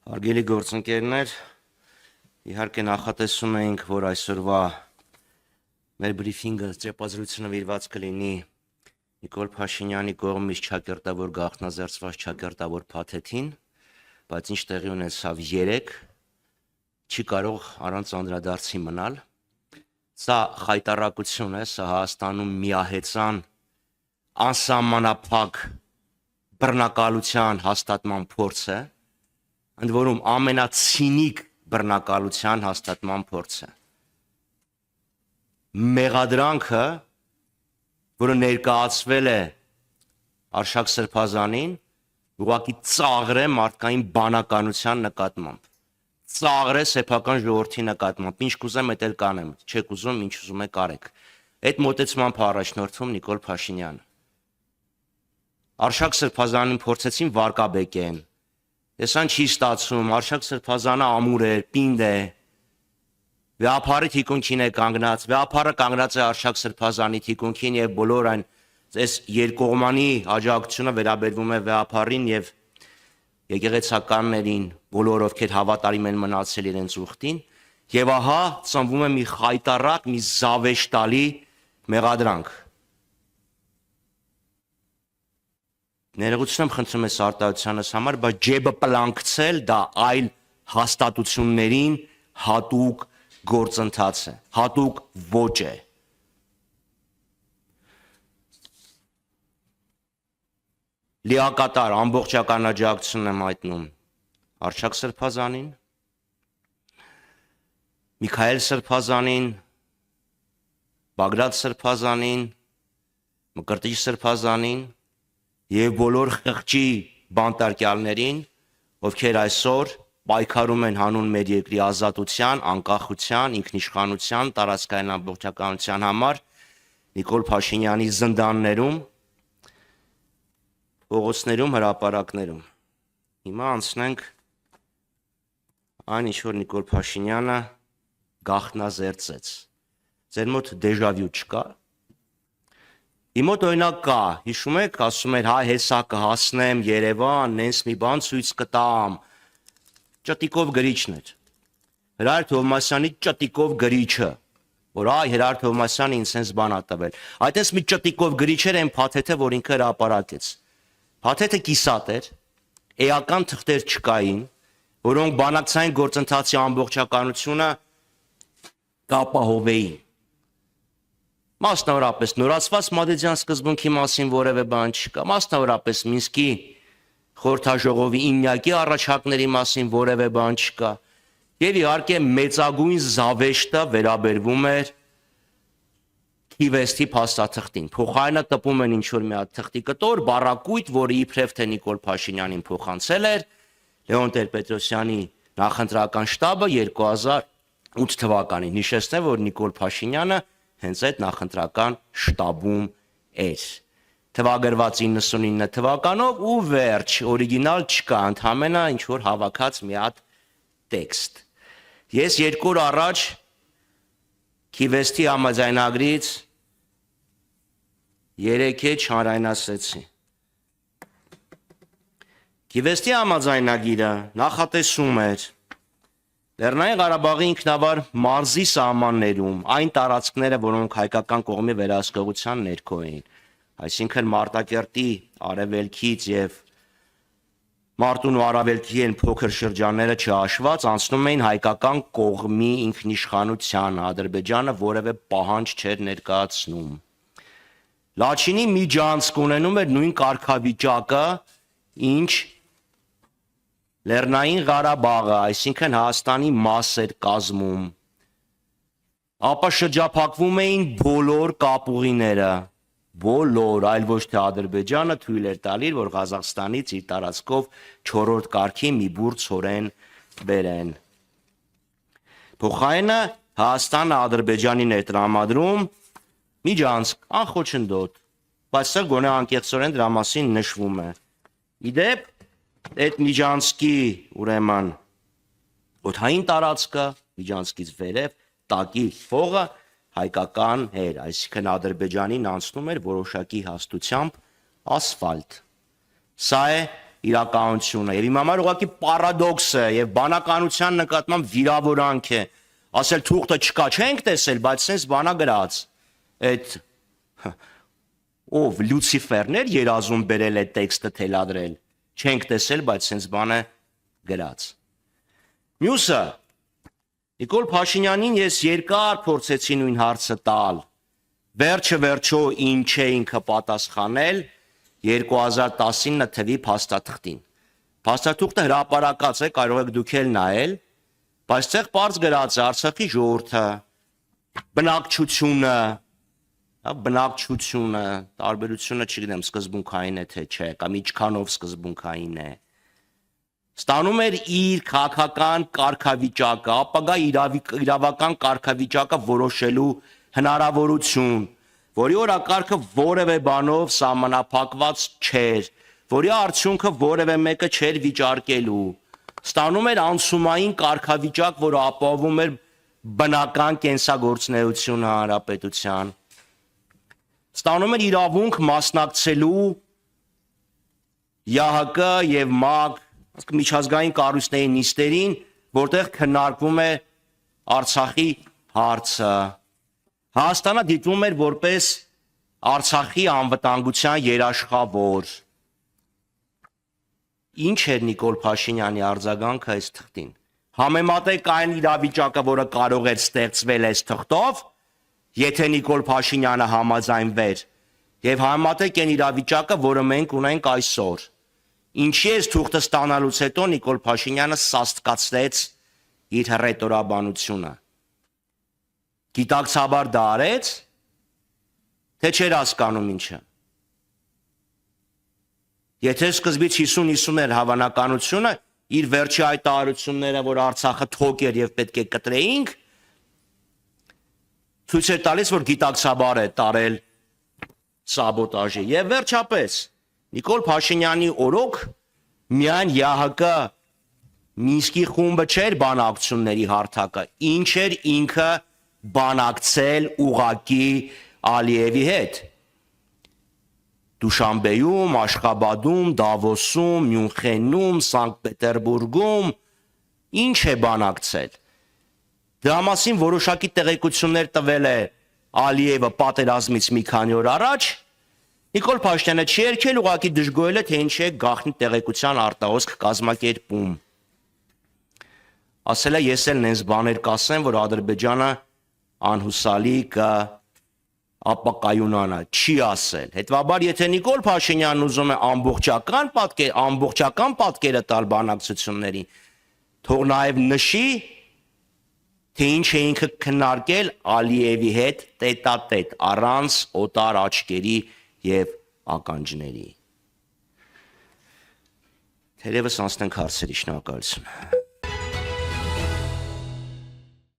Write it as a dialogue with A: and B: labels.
A: Հարգելի գործընկերներ, իհարկե նախատեսում էինք, որ այսօրվա մեր բրիֆինգը ճեպազրույցը նվիրված կլինի Նիկոլ Փաշինյանի կողմից ճակերտավոր գաղտնազերծված ճակերտավոր փաթեթին, բայց ինչ տեղի ունեցավ 3, չի կարող առանց անդրադարձի մնալ։ Սա խայտառակություն է, սա Հայաստանում միահեծան անսահմանափակ բռնակալության հաստատման փորձ է, ընդ որում ամենացինիկ բռնակալության հաստատման փորձ է։ Մեղադրանքը, որը ներկայացվել է Արշակ Սրբազանին, ուղղակի ծաղր է մարդկային բանականության նկատմամբ, ծաղր է սեփական ժողովրդի նկատմամբ, ինչ կուզեմ էդ էլ կանեմ, չեք ուզում, ինչ ուզում եք արեք։ Այդ մոտեցմամբ առաջնորդվում Նիկոլ Փաշինյանը։ Արշակ Սրբազանին փորձեցին վարկաբեկեն, Եսան չի ստացվում, Արշակ Սրբազանը ամուր էր, պինդ է, վեհափարի թիկունքին է կանգնած, վեհափարը կանգնած է Արշակ Սրբազանի թիկունքին և բոլոր այն այս երկկողմանի աջակցությունը վերաբերվում է վեհափարին և եկեղեցականներին, բոլոր ովքեր հավատարիմ են մնացել իրենց ուխտին, և ահա ծնվում է մի խայտառակ, մի զավեշտալի մեղադրանք։ Ներողություն եմ խնդրում ես արտահայտությանս համար, բայց ջեբը պլանկցել դա այլ հաստատություններին հատուկ գործընթաց է, հատուկ ոճ է։ Լիակատար ամբողջական աջակցություն եմ հայտնում Արշակ Սրբազանին, Միքայել Սրբազանին, Բագրատ Սրբազանին, Մկրտիչ Սրբազանին և բոլոր խղճի բանտարկյալներին, ովքեր այսօր պայքարում են հանուն մեր երկրի ազատության, անկախության, ինքնիշխանության, տարածքային ամբողջականության համար Նիկոլ Փաշինյանի զնդաններում, փողոցներում, հրապարակներում։ Հիմա անցնենք այն, ինչ որ Նիկոլ Փաշինյանը գաղտնազերծեց։ Ձեր մոտ դեժավյու չկա։ Իմ մոտ օրինակ կա, հիշում եք, ասում էր, հայ հեսա կհասնեմ Երևան, նենց մի բան ցույց կտամ։ Ճտիկով գրիչն էր։ Հրայր Թովմասյանի ճտիկով գրիչը, որ այ Հրայր Թովմասյանը ինձ հենց բան ա տվել։ Այդպես մի ճտիկով գրիչ էր այն փաթեթը, որ ինքը հրապարակեց։ Փաթեթը կիսատ էր, էական թղթեր չկային, որոնք բանակցային գործընթացի ամբողջականությունը կապահովեին։ Մասնավորապես նորացված Մադեդյան սկզբունքի մասին որևէ բան չկա, մասնավորապես Մինսկի խորհրդաժողովի 9-յակի առաջարկների մասին որևէ բան չկա, և իհարկե մեծագույն զավեշտը վերաբերվում էր Քիվեստի փաստաթղթին, փոխարենը տպում են ինչ-որ մի հատ թղթի կտոր, բառակույտ, որը իբրև թե Նիկոլ Փաշինյանին փոխանցել էր Լեոն Տեր-Պետրոսյանի նախընտրական շտաբը 2008 թվականին, հիշեցնեմ, որ Նիկոլ Փաշինյանը հենց այդ նախընտրական շտաբում էր, թվագրված 99 թվականով ու վերջ, օրիգինալ չկա, ընդամենը ինչ-որ հավաքած մի հատ տեքստ։ Ես 2 օր առաջ Քիվեստի համաձայնագրից 3 հանրայնացրեցի։ Քիվեստի համաձայնագիրը նախատեսում էր Լեռնային Ղարաբաղի ինքնավար մարզի սահմաններում այն տարածքները, որոնք հայկական կողմի վերահսկողության ներքո էին, այսինքն Մարտակերտի արևելքից և Մարտունու արևելքի են փոքր շրջանները չհաշված, անցնում էին հայկական կողմի ինքնիշխանության, Ադրբեջանը որևէ պահանջ չէր ներկայացնում։ Լաչինի միջանցք ունենում էր նույն կարգավիճակը, ինչ Լեռնային Ղարաբաղը, այսինքն Հայաստանի մաս էր կազմում, ապա շրջափակվում էին բոլոր կապուղիները, բոլոր, այլ ոչ թե Ադրբեջանը թույլ էր տալի, որ Ղազախստանից իր տարածքով 4-րդ կարգի մի բուռ ցորեն բերեն։ Փոխարենը Հայաստանը Ադրբեջանին էր տրամադրում միջանցք, անխոչնդոտ, բայց սա գոնե անկեղծորեն դրա մասին նշվում է։ Իդեպ այդ միջանցքի ուրեմն օդային տարածքը, միջանցքից վերև, տակի փողը հայկական էր, այսինքն Ադրբեջանին անցնում էր որոշակի հաստությամբ ասֆալտ։ Սա է իրականությունը եւ իմ համար ուղղակի պարադոքս է եւ բանականության նկատմամբ վիրավորանք է ասել թուղթը չկա չենք տեսել բայց sense բանա գրած այդ ով Լյուցիֆերն էր երազում բերել այդ տեքստը թելադրել չենք տեսել բայց sense բանը գրած մյուսը Նիկոլ Փաշինյանին ես երկար փորձեցի նույն հարցը տալ վերջը վերջո ինչ է ինքը պատասխանել 2019 թվականի փաստաթղթին փաստաթուղթը հրապարակած է կարող եք դուք էլ նայել բայց ցեղ բարձ գրած է Արցախի ժողովուրդը բնակչությունը տարբերությունը չգիտեմ սկզբունքային է թե չէ կամ ինչքանով սկզբունքային է ստանում էր իր քաղաքական կարգավիճակը ապագա իրավական կարգավիճակը որոշելու հնարավորություն որի օրակարգը որևէ բանով սահմանափակված չէր որի արդյունքը որևէ մեկը չէր վիճարկելու ստանում էր անցումային կարգավիճակ որը ապահովում էր բնական կենսագործունեությունը հանրապետության ստանում էր իրավունք մասնակցելու ՀՀԿ եւ ՄԱԿ միջազգային կառույցների նիստերին որտեղ քննարկվում է Արցախի հարցը Հայաստանը դիտվում էր որպես Արցախի անվտանգության երաշխավոր Ինչ էր Նիկոլ Փաշինյանի արձագանքը այս թղթին Համեմատեք այն իրավիճակը որը կարող էր ստեղծվել այս թղթով եթե Նիկոլ Փաշինյանը համաձայնվեր եւ համեմատեք այն իրավիճակը որը մենք ունենք այսօր Ինչի է թուղթը ստանալուց հետո Նիկոլ Փաշինյանը սաստկացրեց իր հռետորաբանությունը Գիտակցաբար դա արեց թե չէր հասկանում ինչը Եթե սկզբից 50-50 էր հավանականությունը իր վերջի հայտարարությունները որ Արցախը թոք էր եւ պետք է կտրեինք ցույց է տալիս որ գիտակցաբար է տարել սաբոտաժը եւ վերջապես Նիկոլ Փաշինյանի օրոք միայն ՀՀԿ Մինսկի խումբը չէր բանակցությունների հարթակը ինչ էր ինքը բանակցել ուղակի Ալիևի հետ Դուշանբեում, Աշխաբադում, Դավոսում, Մյունխենում, Սանկտ Պետերբուրգում ինչ է բանակցել Դրա մասին որոշակի տեղեկություններ տվել է Ալիևը պատերազմից մի քանի օր առաջ Նիկոլ Փաշինյանը չի երկել ուղղակի դժգոհել է թե ինչ է գաղտնի տեղեկության արտահոսք կազմակերպում Ասել է ես էլ նենց բաներ կասեմ որ Ադրբեջանը անհուսալի կապակայունանա չի ասել հետևաբար եթե Նիկոլ Փաշինյանն ուզում է ամբողջական պատկերը տալ բանակցություններին թող նաև նշի թե ինչ է ինքը քննարկել Ալիևի հետ տետատետ առանց օտար աչքերի եւ ականջների Թերևս անցնենք հարցերի շնորհակալություն